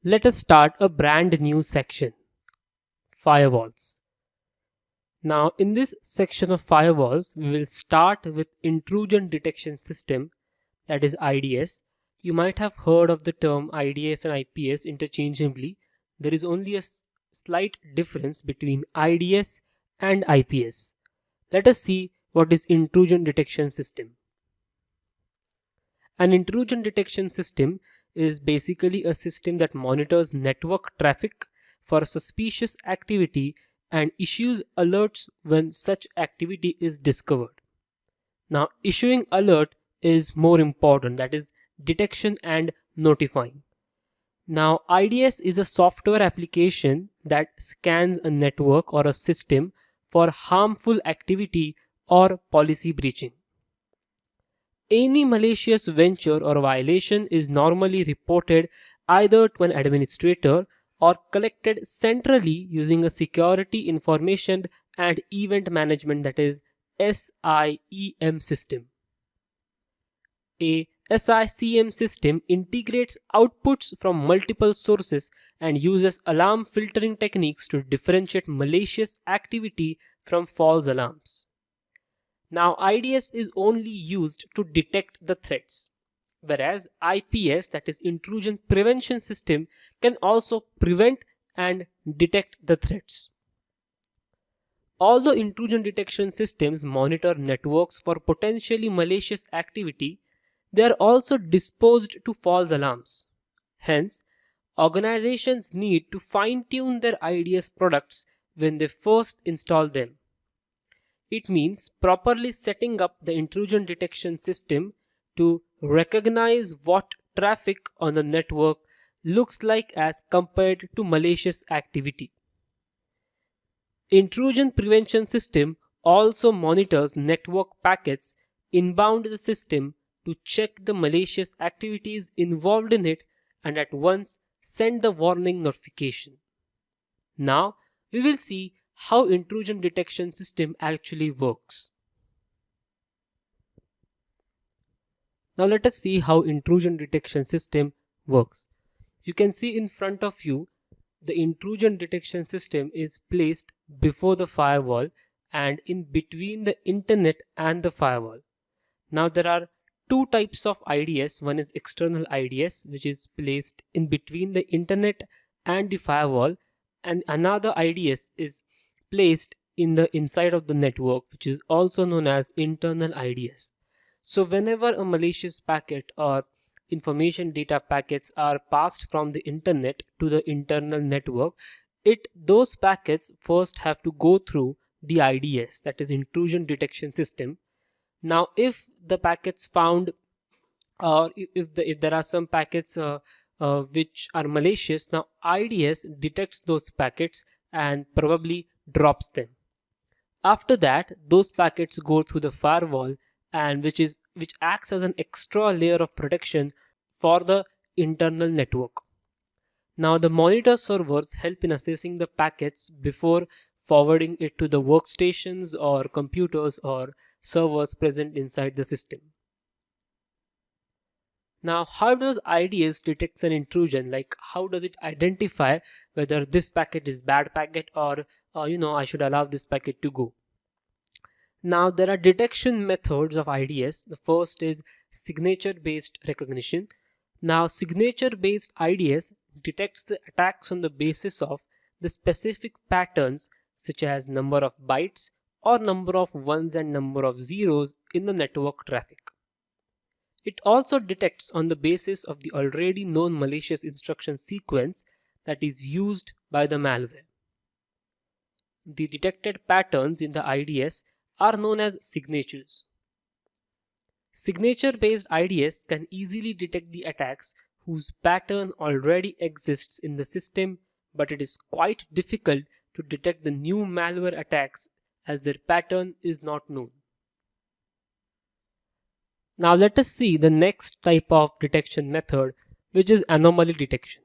Let us start a brand new section, firewalls. Now in this section of firewalls, we will start with intrusion detection system, that is IDS. You might have heard of the term IDS and IPS interchangeably. There is only a slight difference between IDS and IPS. Let us see what is intrusion detection system. An intrusion detection system is basically a system that monitors network traffic for suspicious activity and issues alerts when such activity is discovered. Now, issuing alert is more important, that is detection and notifying. Now, IDS is a software application that scans a network or a system for harmful activity or policy breaching. Any malicious venture or violation is normally reported either to an administrator or collected centrally using a security information and event management, that is SIEM system. A SIEM system integrates outputs from multiple sources and uses alarm filtering techniques to differentiate malicious activity from false alarms. Now, IDS is only used to detect the threats, whereas IPS, that is intrusion prevention system, can also prevent and detect the threats. Although intrusion detection systems monitor networks for potentially malicious activity, they are also disposed to false alarms. Hence, organizations need to fine-tune their IDS products when they first install them. It means properly setting up the intrusion detection system to recognize what traffic on the network looks like as compared to malicious activity. Intrusion prevention system also monitors network packets inbound the system to check the malicious activities involved in it and at once send the warning notification. Now we will see how intrusion detection system actually works. Now let us see how intrusion detection system works. You can see in front of you the intrusion detection system is placed before the firewall and in between the internet and the firewall. Now there are two types of IDS. One is external IDS, which is placed in between the internet and the firewall, and another IDS is placed in the inside of the network, which is also known as internal IDS. So whenever a malicious packet or information data packets are passed from the internet to the internal network, those packets first have to go through the IDS, that is intrusion detection system. Now if the packets found, or if there are some packets which are malicious, now IDS detects those packets and probably drops them. After that, those packets go through the firewall, and which acts as an extra layer of protection for the internal network. Now the monitor servers help in assessing the packets before forwarding it to the workstations or computers or servers present inside the system. Now how does IDS detect an intrusion? Like how does it identify whether this packet is bad packet or I should allow this packet to go? Now there are detection methods of IDS. The first is signature based recognition. Now signature based IDS detects the attacks on the basis of the specific patterns such as number of bytes or number of ones and number of zeros in the network traffic. It also detects on the basis of the already known malicious instruction sequence that is used by the malware. The detected patterns in the IDS are known as signatures. Signature-based IDS can easily detect the attacks whose pattern already exists in the system, but it is quite difficult to detect the new malware attacks as their pattern is not known. Now let us see the next type of detection method, which is anomaly detection.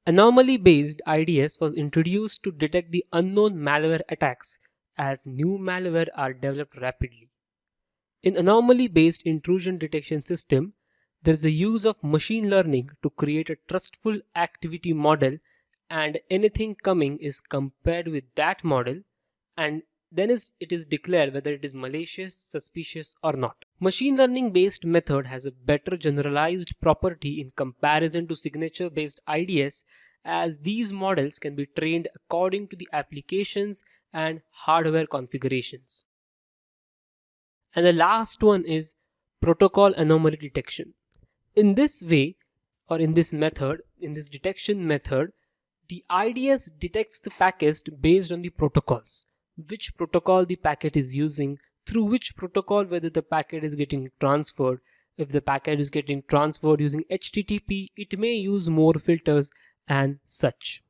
Anomaly-based IDS was introduced to detect the unknown malware attacks as new malware are developed rapidly. In anomaly-based intrusion detection system, There is a use of machine learning to create a trustful activity model, and anything coming is compared with that model, and then it is declared whether it is malicious, suspicious or not. Machine learning based method has a better generalized property in comparison to signature based IDS, as these models can be trained according to the applications and hardware configurations. And the last one is protocol anomaly detection. In this way, or in this method, in this detection method, the IDS detects the packets based on the protocols, which protocol the packet is using, through which protocol whether the packet is getting transferred. If the packet is getting transferred using HTTP, it may use more filters and such.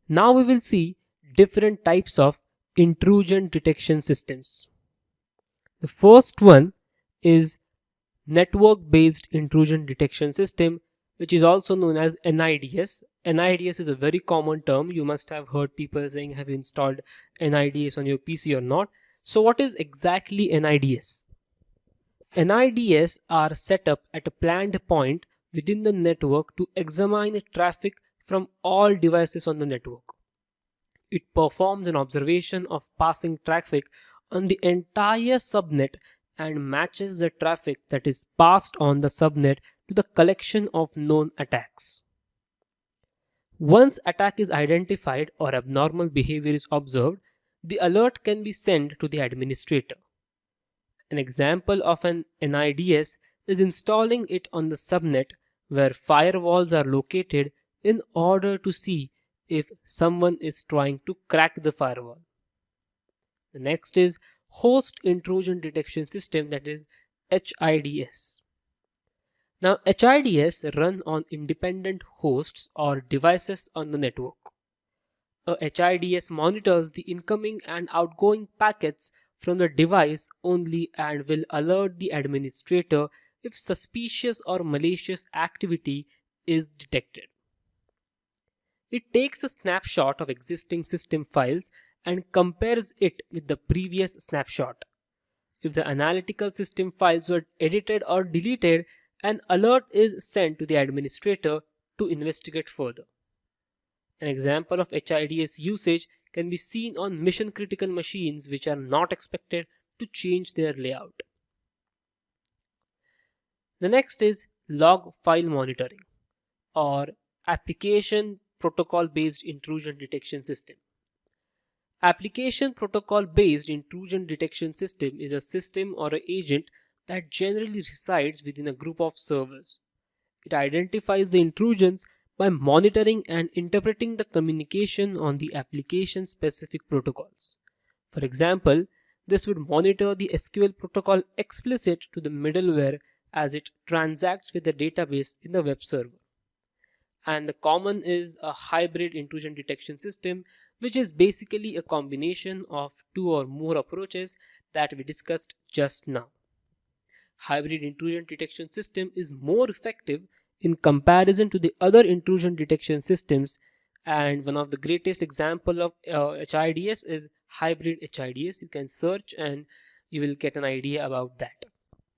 Now we will see different types of intrusion detection systems. The first one is network-based intrusion detection system, which is also known as NIDS. NIDS is a very common term. You must have heard people saying, have you installed NIDS on your PC or not? So what is exactly NIDS? NIDS are set up at a planned point within the network to examine traffic from all devices on the network. It performs an observation of passing traffic on the entire subnet and matches the traffic that is passed on the subnet to the collection of known attacks. Once attack is identified or abnormal behavior is observed, the alert can be sent to the administrator. An example of an NIDS is installing it on the subnet where firewalls are located in order to see if someone is trying to crack the firewall. The next is host intrusion detection system, that is HIDS. Now HIDS run on independent hosts or devices on the network. A HIDS monitors the incoming and outgoing packets from the device only and will alert the administrator if suspicious or malicious activity is detected. It takes a snapshot of existing system files and compares it with the previous snapshot. If the analytical system files were edited or deleted, an alert is sent to the administrator to investigate further. An example of HIDS usage can be seen on mission critical machines which are not expected to change their layout. The next is log file monitoring or application protocol based intrusion detection system. Application protocol based intrusion detection system is a system or an agent that generally resides within a group of servers. It identifies the intrusions by monitoring and interpreting the communication on the application specific protocols. For example, this would monitor the SQL protocol explicit to the middleware as it transacts with the database in the web server. And the common is a hybrid intrusion detection system, which is basically a combination of two or more approaches that we discussed just now. Hybrid intrusion detection system is more effective in comparison to the other intrusion detection systems, and one of the greatest example of HIDS is hybrid HIDS. You can search and you will get an idea about that.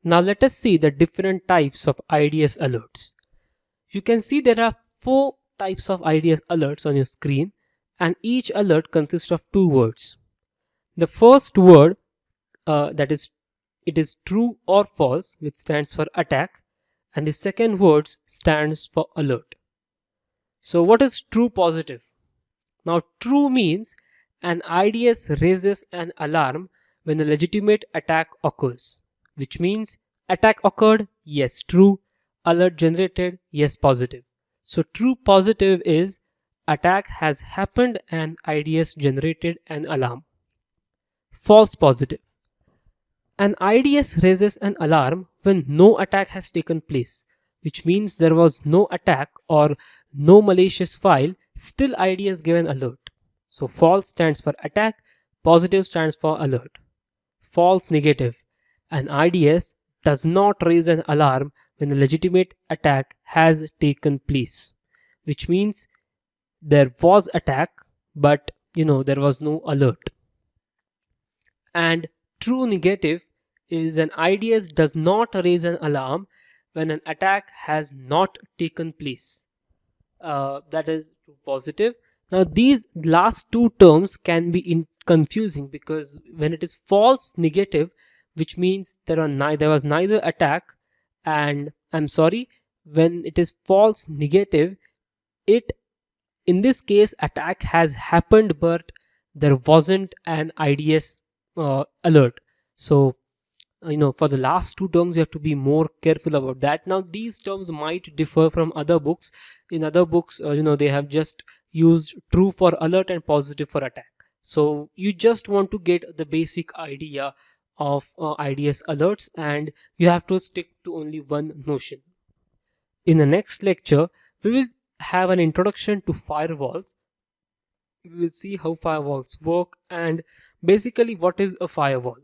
Now let us see the different types of IDS alerts. You can see there are 4 types of IDS alerts on your screen, and each alert consists of 2 words. The first word that is it is true or false, which stands for attack, and the second word stands for alert. So what is true positive? Now true means an IDS raises an alarm when a legitimate attack occurs, which means attack occurred, yes true, alert generated, yes positive. So true positive is attack has happened and IDS generated an alarm. False positive: an IDS raises an alarm when no attack has taken place, which means there was no attack or no malicious file, still IDS gave an alert. So false stands for attack, positive stands for alert. False negative: an IDS does not raise an alarm when a legitimate attack has taken place, which means there was attack but there was no alert. And true negative is an IDS does not raise an alarm when an attack has not taken place. That is true positive. Now these last two terms can be confusing, because when it is false negative, which means there was neither attack, and I'm sorry, when it is false negative, it in this case attack has happened but there wasn't an IDS alert. So for the last two terms you have to be more careful about that. Now these terms might differ from other books. In other books they have just used true for alert and positive for attack. So you just want to get the basic idea of IDS alerts, and you have to stick to only one notion. In the next lecture we will have an introduction to firewalls. We will see how firewalls work and basically what is a firewall.